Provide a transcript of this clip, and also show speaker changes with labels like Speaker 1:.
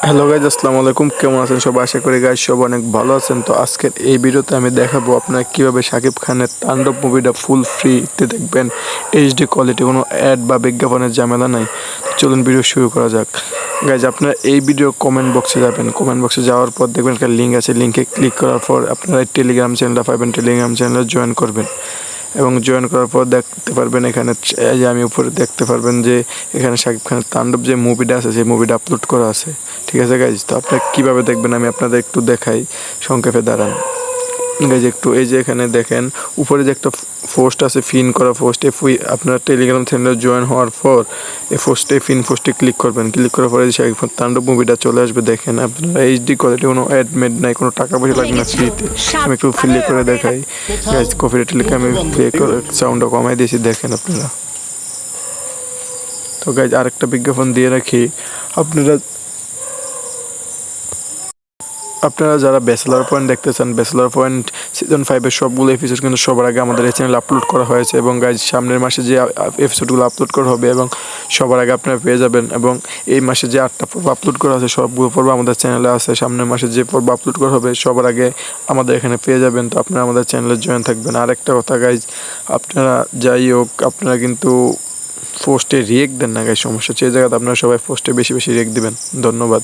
Speaker 1: Hello guys, আসসালামু আলাইকুম। কেমন আছেন সবাই? আশা করি গাইজ সব অনেক ভালো আছেন। তো আজকের এই ভিডিওতে আমি দেখাবো আপনারা কীভাবে শাকিব খানের তাণ্ডব মুভিটা ফুল ফ্রিতে দেখবেন। এইচডি কোয়ালিটি, কোনো অ্যাড বা বিজ্ঞাপনের ঝামেলা নাই। চলুন ভিডিও শুরু করা যাক। গাইজ, আপনারা এই ভিডিও কমেন্ট বক্সে যাবেন। কমেন্ট বক্সে যাওয়ার পর দেখবেন একটা লিঙ্ক আছে, লিঙ্কে ক্লিক করার পর আপনারা টেলিগ্রাম চ্যানেলটা পাবেন। টেলিগ্রাম চ্যানেলে জয়েন করবেন এবং জয়েন করার পর দেখতে পারবেন এখানে, এই যে আমি উপরে দেখতে পারবেন যে এখানে শাকিব খানের তাণ্ডব যে মুভিটা আছে সেই মুভিটা আপলোড করা আছে। ঠিক আছে গাইজ, তো আপনারা কীভাবে দেখবেন আমি আপনাদের একটু দেখাই সংক্ষেপে। দাঁড়ান গাইজ, একটু এই যে এখানে দেখেন উপরে যে একটা পোস্ট আছে, ফিন করা পোস্ট। আপনার টেলিগ্রাম চ্যানেলে জয়েন হওয়ার পর এই পোস্টে ক্লিক করবেন। ক্লিক করার পরে শাকিব খান তাণ্ডব মুভিটা চলে আসবে। দেখেন আপনারা এইচডি কোয়ালিটি, কোনো অ্যাড মেড নাই, কোনো টাকা পয়সা লাগে না, ফ্রিতে। আমি একটু প্লে করে দেখাই গাইজ। কপিরাইট লিখে আমি প্লে করে সাউন্ডটা কমাই দিয়েছি, দেখেন আপনারা। তো গাইজ, আরেকটা বিজ্ঞাপন দিয়ে রাখি। আপনারা যারা ব্যাচেলার পয়েন্ট দেখতে চান, ব্যাচেলার পয়েন্ট সিজন 5-এর সবগুলো এপিসোড কিন্তু সবার আগে আমাদের এই চ্যানেলে আপলোড করা হয়েছে। এবং গাইজ, সামনের মাসে যে এপিসোডগুলো আপলোড করা হবে এবং সবার আগে আপনারা পেয়ে যাবেন। এবং এই মাসে যে 8টা পর্ব আপলোড করা আছে সবগুলো পর্ব আমাদের চ্যানেলে আছে। সামনের মাসে যে পর্ব আপলোড করা হবে সবার আগে আমাদের এখানে পেয়ে যাবেন। তো আপনারা আমাদের চ্যানেলে জয়েন থাকবেন। আর একটা কথা গাইজ, আপনারা যাই হোক আপনারা কিন্তু পোস্টে রিয়েক্ট দেন না গাইজ, সমস্যা হচ্ছে এই জায়গাতে। আপনারা সবাই পোস্টে বেশি বেশি রিয়েক্ট দিবেন। ধন্যবাদ।